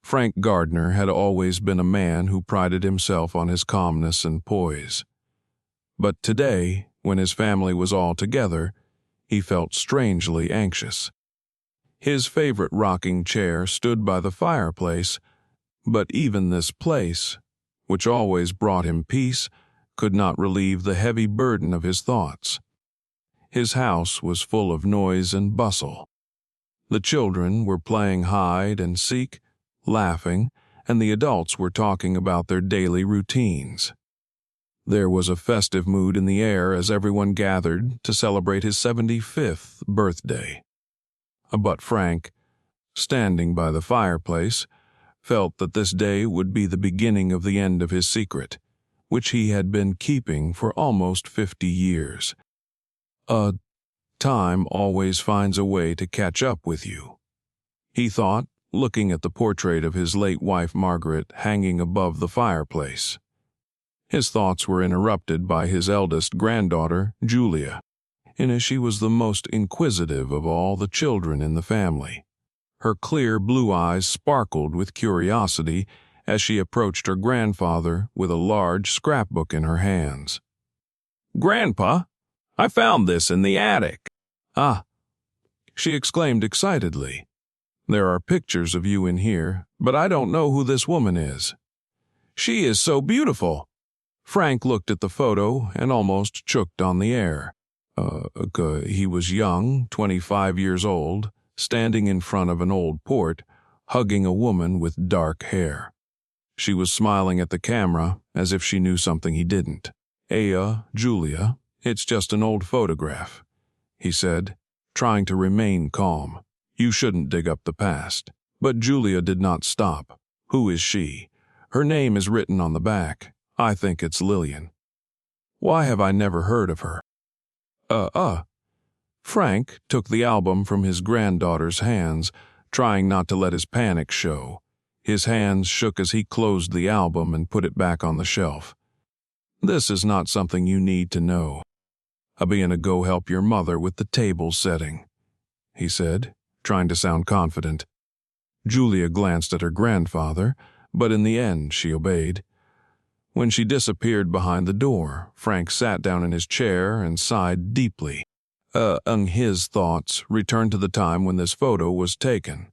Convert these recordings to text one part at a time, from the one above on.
Frank Gardner had always been a man who prided himself on his calmness and poise. But today, when his family was all together, he felt strangely anxious. His favorite rocking chair stood by the fireplace, but even this place, which always brought him peace, could not relieve the heavy burden of his thoughts. His house was full of noise and bustle. The children were playing hide and seek, laughing, and the adults were talking about their daily routines. There was a festive mood in the air as everyone gathered to celebrate his 75th birthday. But Frank, standing by the fireplace, felt that this day would be the beginning of the end of his secret, which he had been keeping for almost 50 years. Time always finds a way to catch up with you, he thought, looking at the portrait of his late wife Margaret hanging above the fireplace. His thoughts were interrupted by his eldest granddaughter, Julia, and as she was the most inquisitive of all the children in the family. Her clear blue eyes sparkled with curiosity as she approached her grandfather with a large scrapbook in her hands. "Grandpa, I found this in the attic." "Ah," she exclaimed excitedly. "There are pictures of you in here, but I don't know who this woman is." "She is so beautiful." Frank looked at the photo and almost choked on the air. He was young, 25 years old, standing in front of an old port, hugging a woman with dark hair. She was smiling at the camera as if she knew something he didn't. Julia, it's just an old photograph," he said, trying to remain calm. "You shouldn't dig up the past." But Julia did not stop. "Who is she? Her name is written on the back. I think it's Lillian. Why have I never heard of her?" Frank took the album from his granddaughter's hands, trying not to let his panic show. His hands shook as he closed the album and put it back on the shelf. "This is not something you need to know. I'll be gonna go help your mother with the table setting," he said, trying to sound confident. Julia glanced at her grandfather, but in the end she obeyed. When she disappeared behind the door, Frank sat down in his chair and sighed deeply. His thoughts returned to the time when this photo was taken.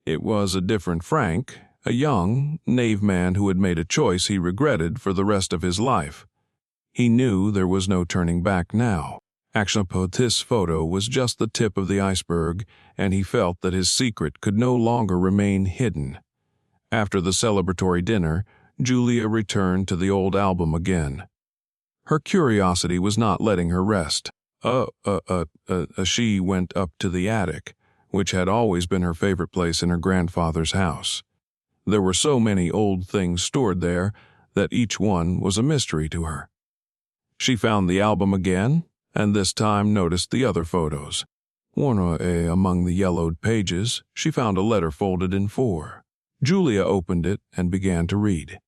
It was a different Frank, a young, naive man who had made a choice he regretted for the rest of his life. He knew there was no turning back now. Actually, this photo was just the tip of the iceberg, and he felt that his secret could no longer remain hidden. After the celebratory dinner, Julia returned to the old album again. Her curiosity was not letting her rest. She went up to the attic, which had always been her favorite place in her grandfather's house. There were so many old things stored there that each one was a mystery to her. She found the album again, and this time noticed the other photos. Among the yellowed pages, she found a letter folded in 4. Julia opened it and began to read.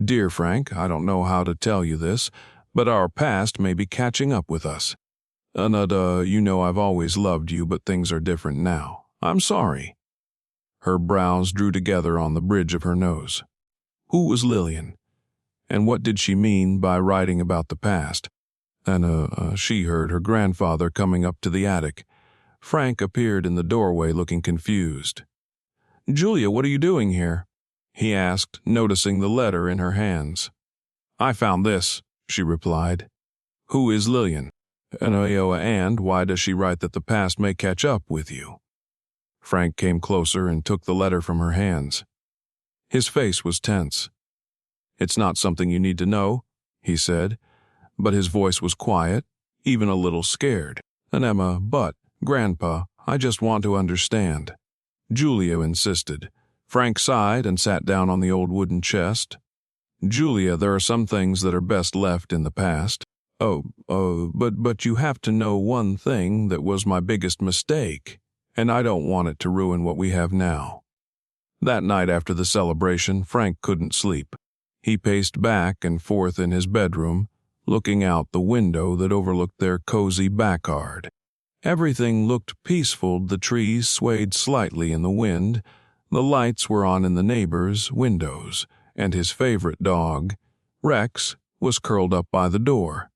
"Dear Frank, I don't know how to tell you this, but our past may be catching up with us. You know I've always loved you, but things are different now. I'm sorry." Her brows drew together on the bridge of her nose. Who was Lillian? And what did she mean by writing about the past? She heard her grandfather coming up to the attic. Frank appeared in the doorway looking confused. "Julia, what are you doing here?" he asked, noticing the letter in her hands. "I found this," she replied. "Who is Lillian? And why does she write that the past may catch up with you?" Frank came closer and took the letter from her hands. His face was tense. "It's not something you need to know," he said, but his voice was quiet, even a little scared. "But, Grandpa, I just want to understand." Julia insisted. Frank sighed and sat down on the old wooden chest. "Julia, there are some things that are best left in the past. But you have to know one thing that was my biggest mistake, and I don't want it to ruin what we have now." That night after the celebration, Frank couldn't sleep. He paced back and forth in his bedroom, looking out the window that overlooked their cozy backyard. Everything looked peaceful. The trees swayed slightly in the wind, The lights were on in the neighbors' windows, and his favorite dog, Rex, was curled up by the door.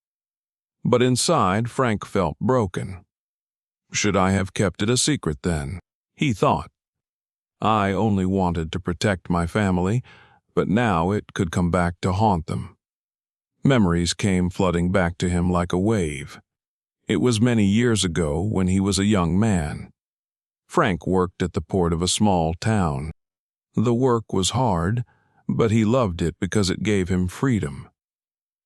But inside, Frank felt broken. Should I have kept it a secret then? He thought. I only wanted to protect my family, but now it could come back to haunt them. Memories came flooding back to him like a wave. It was many years ago when he was a young man. Frank worked at the port of a small town. The work was hard, but he loved it because it gave him freedom.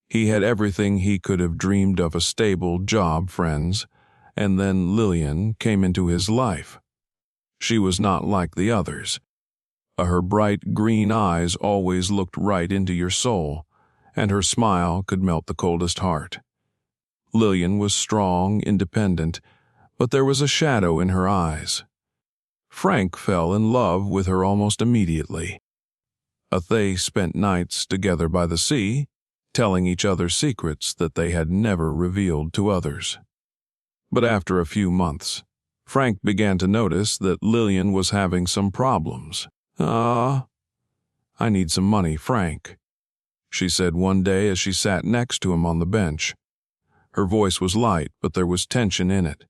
He had everything he could have dreamed of: a stable job, friends, and then Lillian came into his life. She was not like the others. Her bright green eyes always looked right into your soul, and her smile could melt the coldest heart. Lillian was strong, independent, but there was a shadow in her eyes. Frank fell in love with her almost immediately. They spent nights together by the sea, telling each other secrets that they had never revealed to others. But after a few months, Frank began to notice that Lillian was having some problems. I need some money, Frank," she said one day as she sat next to him on the bench. Her voice was light, but there was tension in it.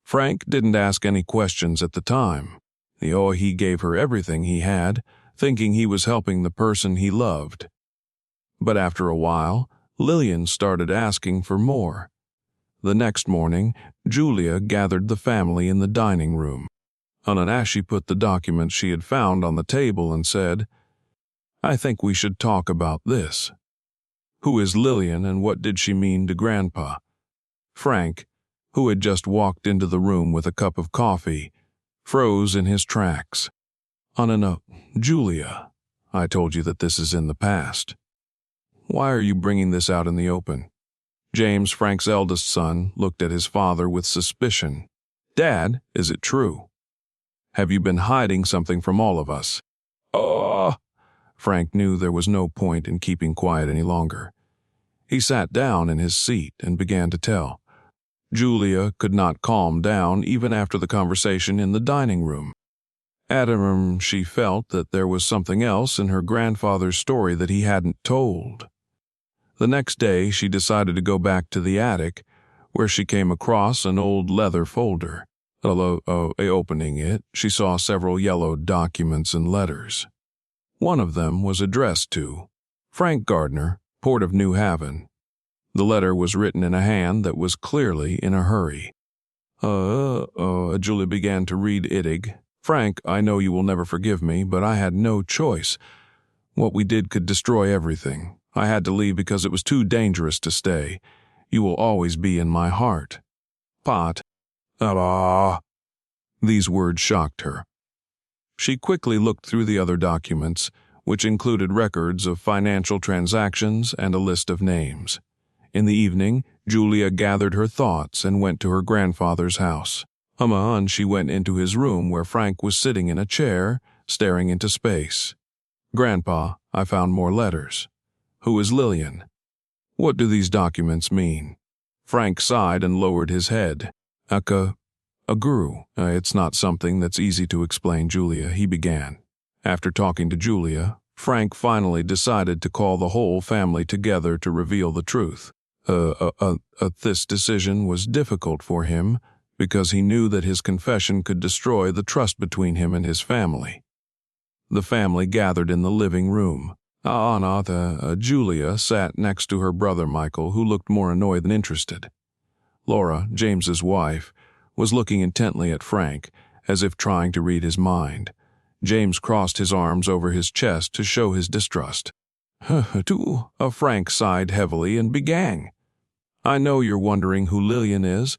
Frank didn't ask any questions at the time. He gave her everything he had, thinking he was helping the person he loved. But after a while, Lillian started asking for more. The next morning, Julia gathered the family in the dining room. As she put the documents she had found on the table and said, "I think we should talk about this. Who is Lillian and what did she mean to Grandpa?" Frank, who had just walked into the room with a cup of coffee, froze in his tracks. "No, Julia, I told you that this is in the past. Why are you bringing this out in the open?" James, Frank's eldest son, looked at his father with suspicion. "Dad, is it true? Have you been hiding something from all of us?" Frank knew there was no point in keeping quiet any longer. He sat down in his seat and began to tell. Julia could not calm down even after the conversation in the dining room. She felt that there was something else in her grandfather's story that he hadn't told. The next day, she decided to go back to the attic, where she came across an old leather folder. Opening it, she saw several yellowed documents and letters. One of them was addressed to Frank Gardner, Port of New Haven. The letter was written in a hand that was clearly in a hurry. Julia began to read it. "Frank, I know you will never forgive me, but I had no choice. What we did could destroy everything. I had to leave because it was too dangerous to stay. You will always be in my heart. Pot." These words shocked her. She quickly looked through the other documents, which included records of financial transactions and a list of names. In the evening, Julia gathered her thoughts and went to her grandfather's house. And she went into his room where Frank was sitting in a chair, staring into space. "Grandpa, I found more letters. Who is Lillian? What do these documents mean?" Frank sighed and lowered his head. A guru. It's not something that's easy to explain, Julia," he began. After talking to Julia, Frank finally decided to call the whole family together to reveal the truth. This decision was difficult for him because he knew that his confession could destroy the trust between him and his family. The family gathered in the living room. Julia sat next to her brother Michael, who looked more annoyed than interested. Laura, James's wife, was looking intently at Frank, as if trying to read his mind. James crossed his arms over his chest to show his distrust. Frank sighed heavily and began. "I know you're wondering who Lillian is.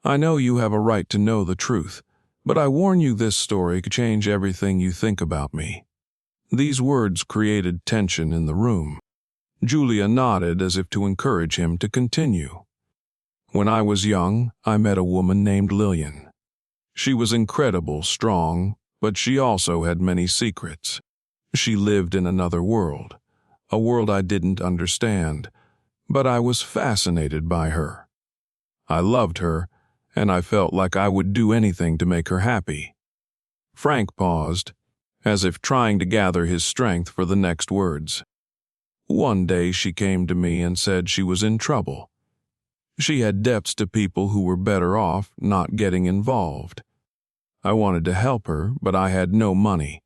I know you have a right to know the truth, but I warn you this story could change everything you think about me." These words created tension in the room. Julia nodded as if to encourage him to continue. "When I was young, I met a woman named Lillian. She was incredible, strong, but she also had many secrets. She lived in another world, a world I didn't understand, but I was fascinated by her. I loved her, and I felt like I would do anything to make her happy." Frank paused, as if trying to gather his strength for the next words. One day she came to me and said she was in trouble. She had debts to people who were better off not getting involved. I wanted to help her, but I had no money.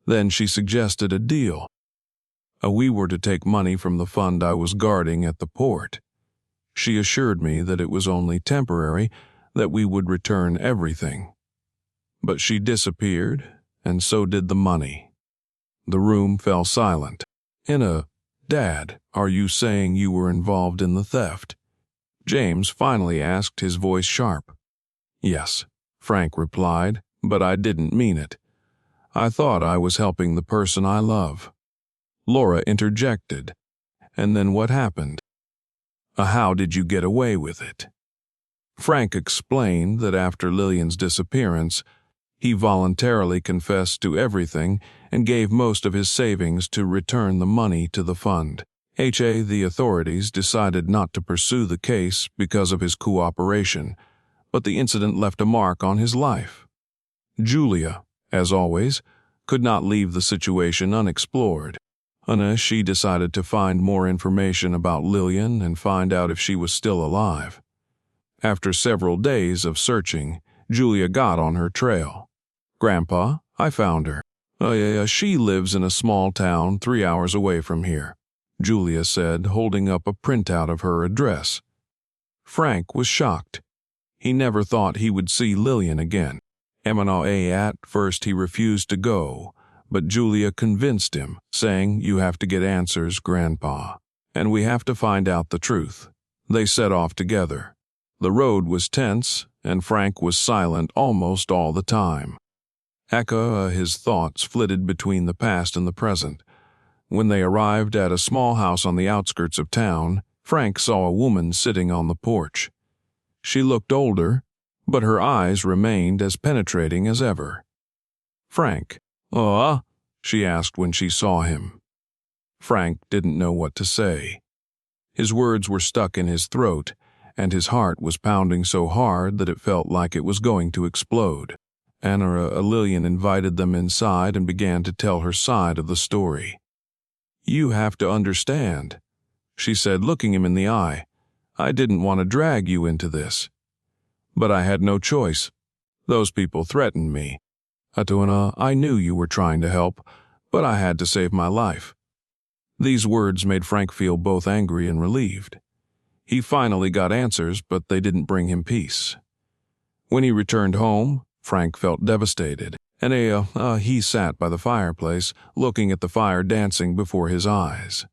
Then she suggested a deal. We were to take money from the fund I was guarding at the port. She assured me that it was only temporary, that we would return everything. But she disappeared, and so did the money. The room fell silent. Dad, are you saying you were involved in the theft? James finally asked, his voice sharp. Yes, Frank replied, but I didn't mean it. I thought I was helping the person I love. Laura interjected. And then what happened? How did you get away with it? Frank explained that after Lillian's disappearance, he voluntarily confessed to everything and gave most of his savings to return the money to the fund. The authorities decided not to pursue the case because of his cooperation, but the incident left a mark on his life. Julia, as always, could not leave the situation unexplored. She decided to find more information about Lillian and find out if she was still alive. After several days of searching, Julia got on her trail. Grandpa, I found her. She lives in a small town 3 hours away from here, Julia said, holding up a printout of her address. Frank was shocked. He never thought he would see Lillian again. At first he refused to go, but Julia convinced him, saying, "You have to get answers, Grandpa, and we have to find out the truth." They set off together. The road was tense, and Frank was silent almost all the time. His thoughts flitted between the past and the present. When they arrived at a small house on the outskirts of town, Frank saw a woman sitting on the porch. She looked older, but her eyes remained as penetrating as ever. "Frank, she asked when she saw him. Frank didn't know what to say. His words were stuck in his throat, and his heart was pounding so hard that it felt like it was going to explode. Lillian invited them inside and began to tell her side of the story. "You have to understand," she said, looking him in the eye. "I didn't want to drag you into this. But I had no choice. Those people threatened me. I knew you were trying to help, but I had to save my life." These words made Frank feel both angry and relieved. He finally got answers, but they didn't bring him peace. When he returned home, Frank felt devastated, and he sat by the fireplace, looking at the fire dancing before his eyes.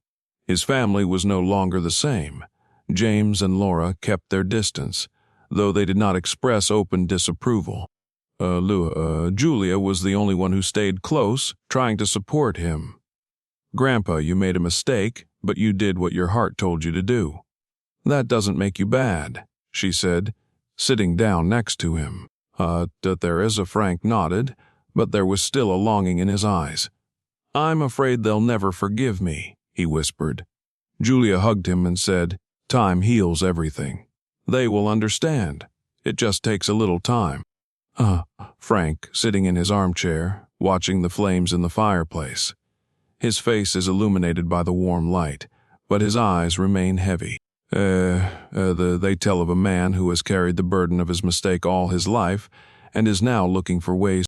His family was no longer the same. James and Laura kept their distance, though they did not express open disapproval. Julia was the only one who stayed close, trying to support him. "Grandpa, you made a mistake, but you did what your heart told you to do. That doesn't make you bad," she said, sitting down next to him. Frank nodded, but there was still a longing in his eyes. "I'm afraid they'll never forgive me," he whispered. Julia hugged him and said, "Time heals everything. They will understand. It just takes a little time." Frank, sitting in his armchair, watching the flames in the fireplace. His face is illuminated by the warm light, but his eyes remain heavy. They tell of a man who has carried the burden of his mistake all his life and is now looking for ways